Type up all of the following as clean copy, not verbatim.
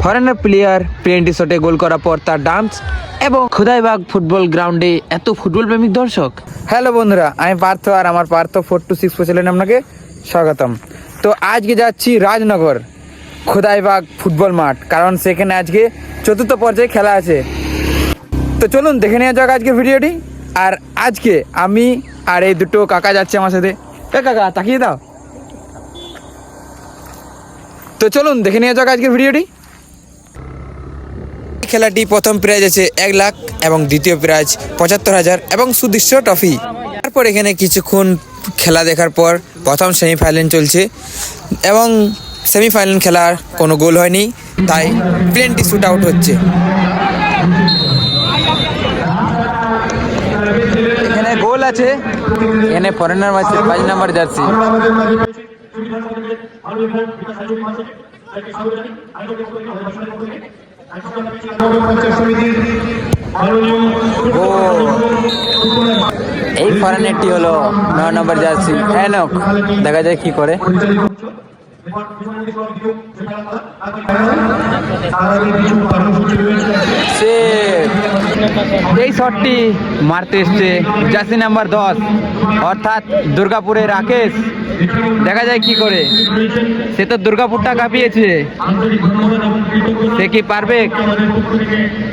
Foreigner player penalty শটে গোল করার পর তার ডান্স এবং খোদাইবাগ ফুটবল গ্রাউন্ডে এত ফুটবল প্রেমিক দর্শক। হ্যালো বন্ধুরা, আমি পার্থ আর আমার পার্থ 426 চ্যানেলে আপনাকে স্বাগতম। তো আজকে যাচ্ছি রাজনগর খোদাইবাগ ফুটবল মাঠ, কারণ সেখানে আজকে চতুর্থ পর্যায়ে খেলা আছে। তো চলুন দেখে নেওয়া যাক আজকের ভিডিওটি। আর আজকে আমি আর এই দুটো কাকা যাচ্ছে আমার সাথে। কাকা তাকিয়ে দাও। তো চলুন দেখে নেওয়া যাক আজকের ভিডিওটি। খেলাটি প্রথম প্রাইজ আছে 1 লাখ এবং দ্বিতীয় প্রাইজ 75,000 এবং সুদৃশ্য ট্রফি। তারপর এখানে কিছুক্ষণ খেলা দেখার পর প্রথম সেমিফাইনাল চলছে এবং সেমিফাইনাল খেলার কোনো গোল হয়নি, তাই প্লেনটি শুট আউট হচ্ছে। এখানে গোল আছে, এখানে ফরেনার ম্যাচে 5 নাম্বার জার্সি। এই ফরেনারটি হলো 9 নম্বর জার্সি এনক। দেখা যায় কি করে। এই শটটি মারতে এসছে জার্সি নাম্বার 10 অর্থাৎ দুর্গাপুরের রাকেশ। দেখা যায় কি করে। সে তো দুর্গাপুরটা কাঁপিয়েছে, সে কি পারবে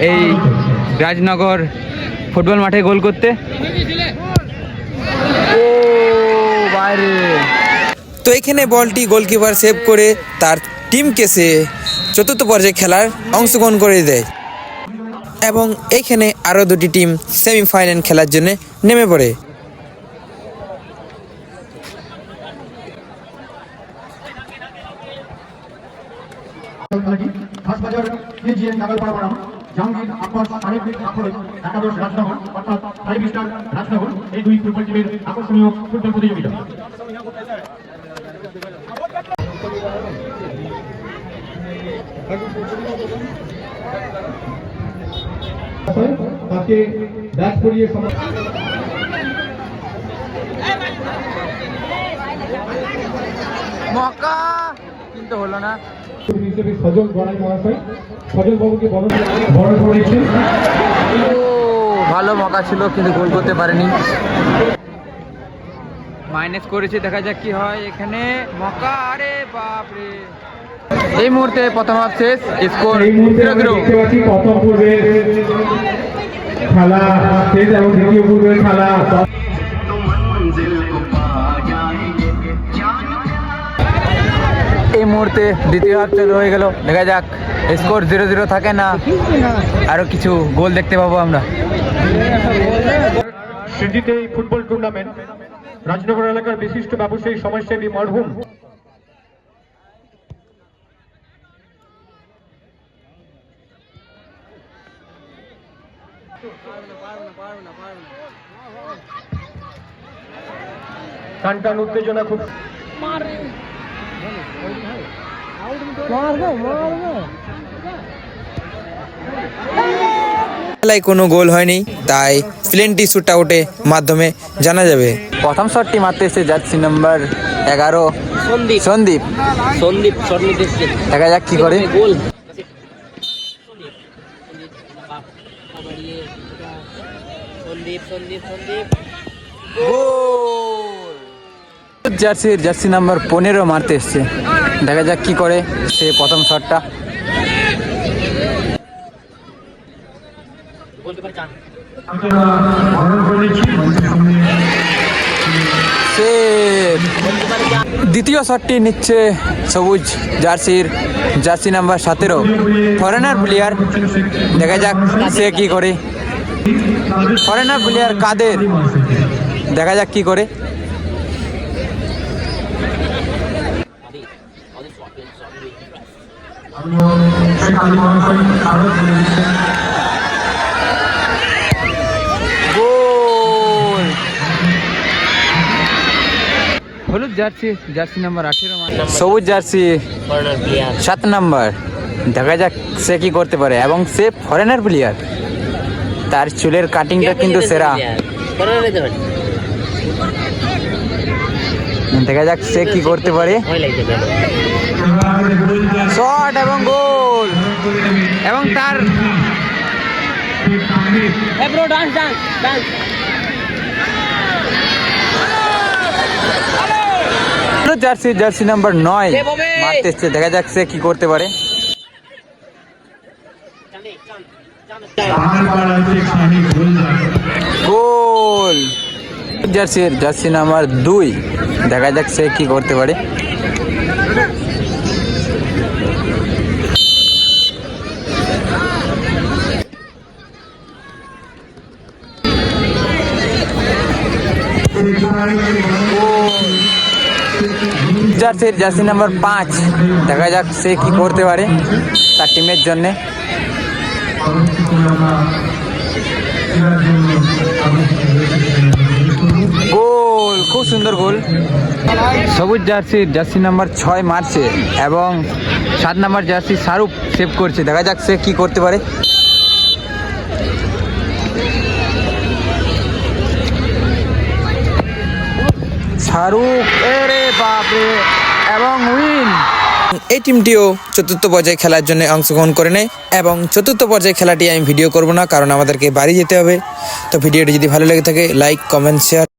এই রাজনগর ফুটবল মাঠে গোল করতে? ও বাইরে। তো এখানে বলটি গোলকিপার সেভ করে তার টিমকে সে চতুর্থ পর্যায়ে খেলার অংশগ্রহণ করে দেয় এবং এইখানে আরও দুটি টিম সেমিফাইনাল খেলার জন্য নেমে পড়ে। এই দুই ফুটবল টিমের আকর্ষণীয় ফুটবল প্রতিযোগিতা। তাকে ব্যাট করিয়ে মক্কা কিন্তু হলো না। হিসেবে সজল গড়াই মহাশয়, সজল বাবুকে বড় করেছেন। ভালো মকা ছিল কিন্তু গোল করতে পারেনি, মাইনাস করেছে। দেখা যাক কি হয় এখানে। মকা, আরে বাপরে। এই মুহূর্তে প্রথম হাফ শেষ, স্কোর 0-0। প্রথম পূর্বের খেলা শেষ এবং দ্বিতীয় পূর্বের খেলা। এই মুহূর্তে দ্বিতীয় হাফ চালু হয়ে গেল। দেখা যাক স্কোর 0-0 থাকে না আরো কিছু গোল দেখতে পাবো আমরা। সিডনিতে এই ফুটবল টুর্নামেন্ট রাজনগর এলাকার বিশিষ্ট ব্যবসায়ী সমাজসেবী মরহুম টান উত্তেজনা খুব। খেলায় কোনো গোল হয়নি, তাই প্লেনটি শুট আউটে মাধ্যমে জানা যাবে। প্রথম শটটি মারতে এসেছে জার্সি নাম্বার 11 সন্দীপ। দেখা যাক কি করে। জার্সি নাম্বার 15 মারতে এসছে। দেখা যাক কি করে সে প্রথম শটটা। দ্বিতীয় শটটি নিচ্ছে সবুজ জার্সি নাম্বার 17 ফরেনার প্লেয়ার। দেখা যাক সে কি করে। ফরেনার প্লেয়ার কাদের, দেখা যাক কি করে। হলুদ জার্সি নাম্বার 18 সবুজ জার্সি 7 নাম্বার। দেখা যাক সে কি করতে পারে এবং সে ফরেনার প্লেয়ার। তার চুলের কাটিংটা কিন্তু সেরা। দেখা যাক সে কি করতে পারে। শট এবং গোল। তার জার্সি নাম্বার 9 মারতে এসছে, দেখা যাচ্ছে কি করতে পারে। গোল জার্সি নাম্বার 2, দেখা যাচ্ছে কি করতে পারে। জার্সি নাম্বার 5, দেখা যাক সে কি করতে পারে তার টিমের জন্য। গোল, খুব সুন্দর গোল। সবুজ জার্সি নাম্বার 6 মারছে এবং 7 নাম্বার জার্সি শাহরুখ সেভ করছে, দেখা যাক সে কি করতে পারে। শাহরুখ, এরে বাপরে, এবং উইন। এই টিমটিও চতুর্থ পর্যায়ে খেলার জন্য অংশগ্রহণ করে নেয় এবং চতুর্থ পর্যায়ে খেলাটি আমি ভিডিও করব না, কারণ আমাদেরকে বাড়ি যেতে হবে। তো ভিডিওটি যদি ভালো লেগে থাকে লাইক, কমেন্ট, শেয়ার।